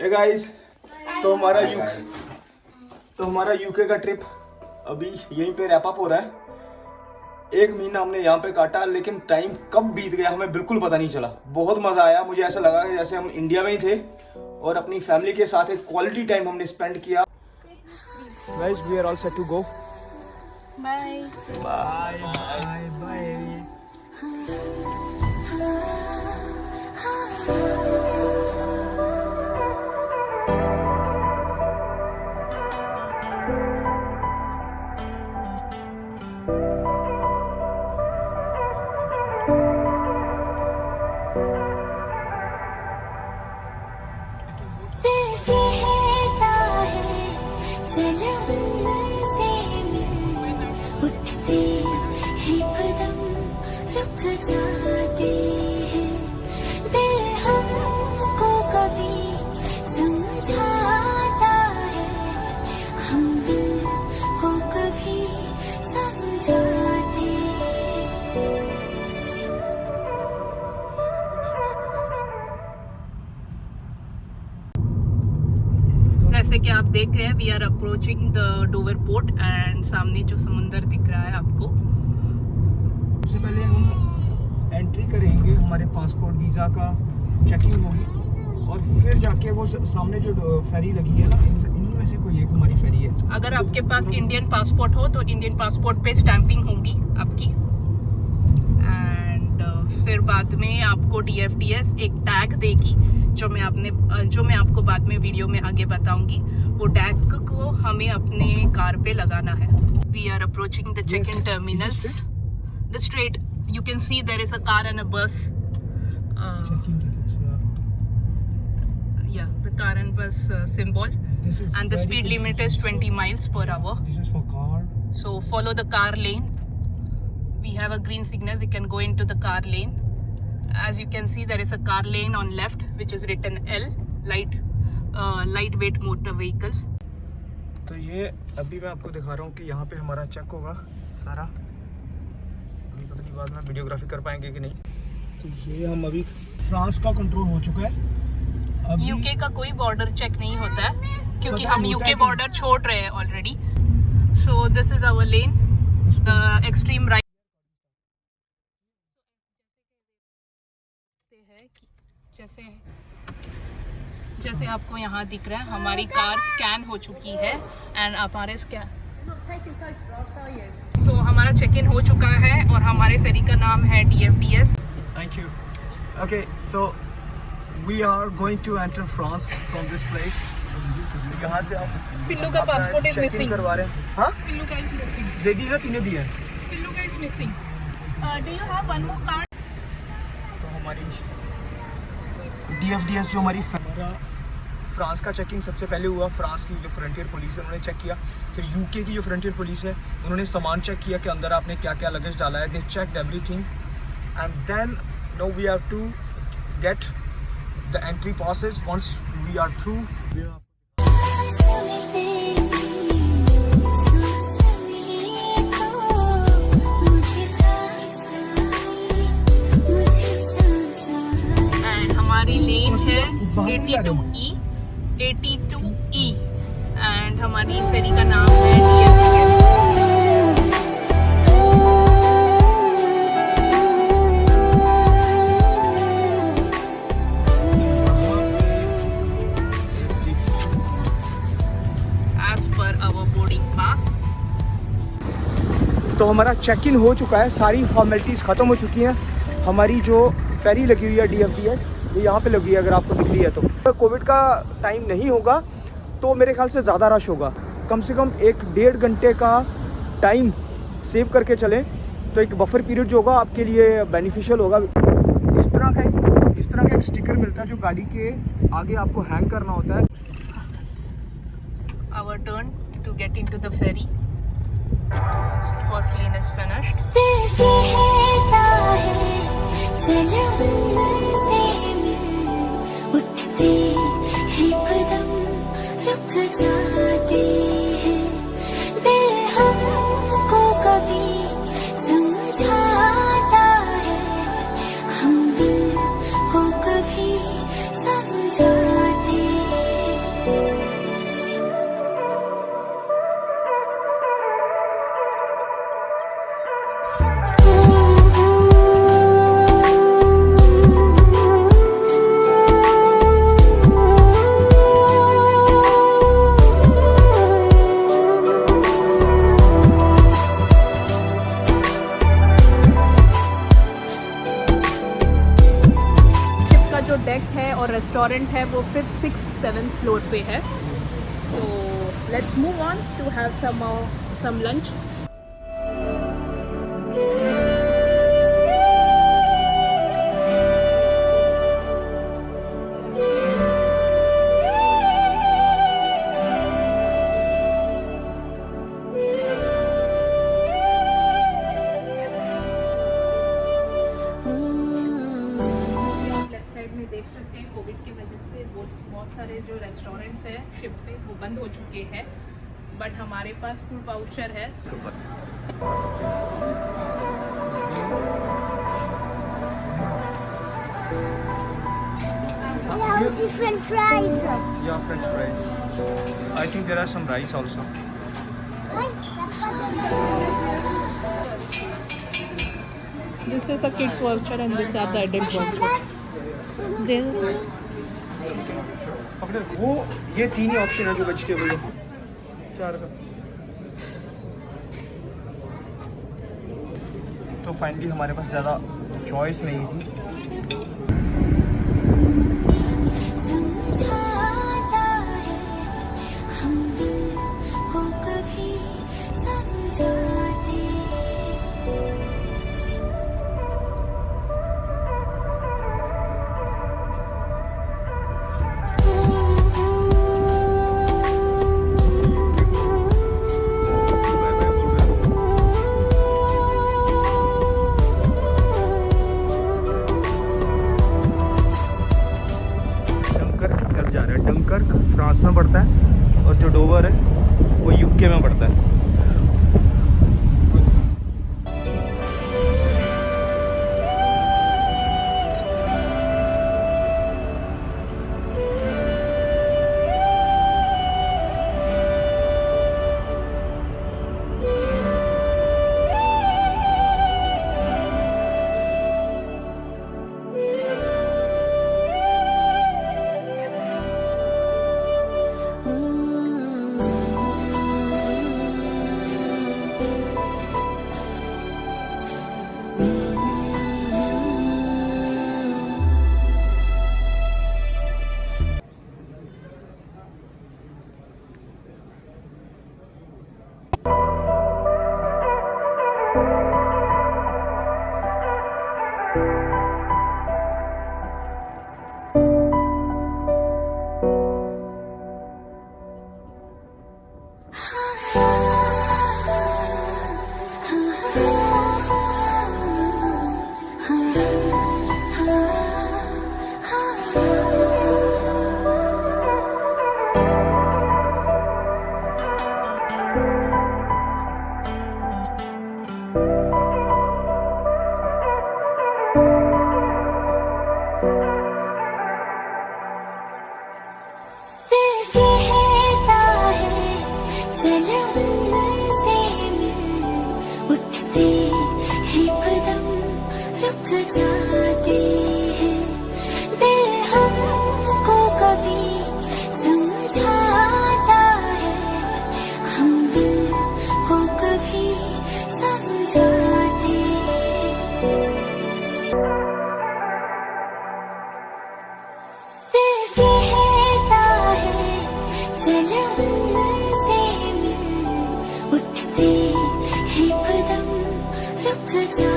Hey guys, तो हमारा UK का ट्रिप अभी यहीं पे रैप अप हो रहा है। 1 महीना हमने यहाँ पे काटा, लेकिन टाइम कब बीत गया हमें बिल्कुल पता नहीं चला। बहुत मजा आया, मुझे ऐसा लगा कि जैसे हम इंडिया में ही थे और अपनी फैमिली के साथ एक क्वालिटी टाइम हमने स्पेंड किया। Guys, we are all set to go. Bye bye bye bye. जाते हैं दिल हमको कभी समझाता है, हम दिल को कभी समझाते हैं। जैसे कि आप देख रहे हैं, we are approaching the Dover port and सामने जो समुंदर दिख रहा है आपको। सबसे पहले हम एंट्री करेंगे, हमारे पासपोर्ट वीज़ा का चेकिंग होगी और फिर जाके वो सामने जो फेरी लगी है ना, इन्हीं में से कोई एक हमारी फेरी है। अगर आपके पास इंडियन पासपोर्ट हो तो इंडियन पासपोर्ट पे स्टैंपिंग होगी आपकी, एंड फिर बाद में आपको DFDS एक टैग देगी जो मैं आपको बाद में वीडियो में आगे बताऊंगी। वो टैग को हमें अपने कार पे लगाना है। We are approaching the check in terminals. The straight, you can see there is a car and a bus. Yeah, the car and bus symbol. And the speed limit is 20 miles per hour. This is for car. So follow the car lane. We have a green signal. We can go into the car lane. As you can see, there is a car lane on left, which is written L, lightweight motor vehicles. तो ये अभी मैं आपको दिखा रहा हूँ कि यहाँ पे हमारा चेक होगा सारा। पता नहीं बाद में वीडियोग्राफी कर पाएंगे कि नहीं। तो ये हम अभी फ्रांस का कंट्रोल हो चुका है। अभी यूके का कोई बॉर्डर चेक नहीं होता है क्योंकि हम यूके बॉर्डर छोड़ रहे हैं already. So this is our lane, the extreme right है। जैसे आपको यहाँ दिख रहा है, हमारी कार स्कैन हो चुकी है एंड हमारे सो हमारा चेक इन हो चुका है और हमारे फेरी का नाम है DFDS। Thank you. Okay, so we are going to enter France from this place. यहाँ से हम पिल्लू का पासपोर्ट इज मिसिंग करवा रहे हैं। हाँ, पिल्लू का इज मिसिंग। दे दी ना, तीनों दिया है। पिल्लू का is missing. Do you have one more card? तो हमारी DFDS जो हमारा फ्रांस का चेकिंग सबसे पहले हुआ। फ्रांस की जो फ्रंटियर पुलिस है उन्होंने चेक किया। फिर यूके की जो फ्रंटियर पुलिस है उन्होंने सामान चेक किया कि अंदर आपने क्या क्या लगेज डाला है। They checked everything and then now we have to get the entry passes. Once we are through, and हमारी लेन है 82E एंड हमारी फेरी का नाम है DFDS। As per our boarding pass. तो हमारा चेक इन हो चुका है, सारी फॉर्मेलिटीज़ ख़त्म हो चुकी हैं। हमारी जो फेरी लगी हुई है DFDS, ये यहाँ पे लगी है, अगर आपको दिख रही है तो। कोविड का टाइम नहीं होगा तो मेरे ख्याल से ज़्यादा रश होगा। कम से कम 1-1.5 घंटे का टाइम सेव करके चलें तो एक बफर पीरियड जो होगा आपके लिए बेनिफिशियल होगा। इस तरह का एक स्टिकर मिलता है जो गाड़ी के आगे आपको हैंग करना होता है। Our turn to get into the ferry. First lane is finished. उठते हैं कदम, रुक जाते हैं दिल हमको कभी समझाता है, हम दिल को कभी समझाते हैं। रेस्टोरेंट है वो 5th, 6th, 7th फ्लोर पे है। तो let's move on to have some lunch. देख सकते हैं कोविड की वजह से बहुत सारे जो रेस्टोरेंट्स हैं शिप पे वो बंद हो चुके हैं, बट हमारे पास फूड वाउचर है। French fries. Yeah, French fries. I think there are some rice also. This is a kids voucher and this are the adult voucher. वो ये तीन ही ऑप्शन है जो वेजिटेबल है। 4 का। तो फाइनली हमारे पास ज़्यादा चॉइस नहीं थी। समझाता है हम दिल को कभी समझाते। डंकर्क फ्रांस में पड़ता है और जो डोवर है वो यूके में पड़ता है। रुक जाते हैं दिल हमको कभी समझाता है हम दिल को कभी समझाते दिल कहता है चलो से मिल उठते हैं कदम रुक जा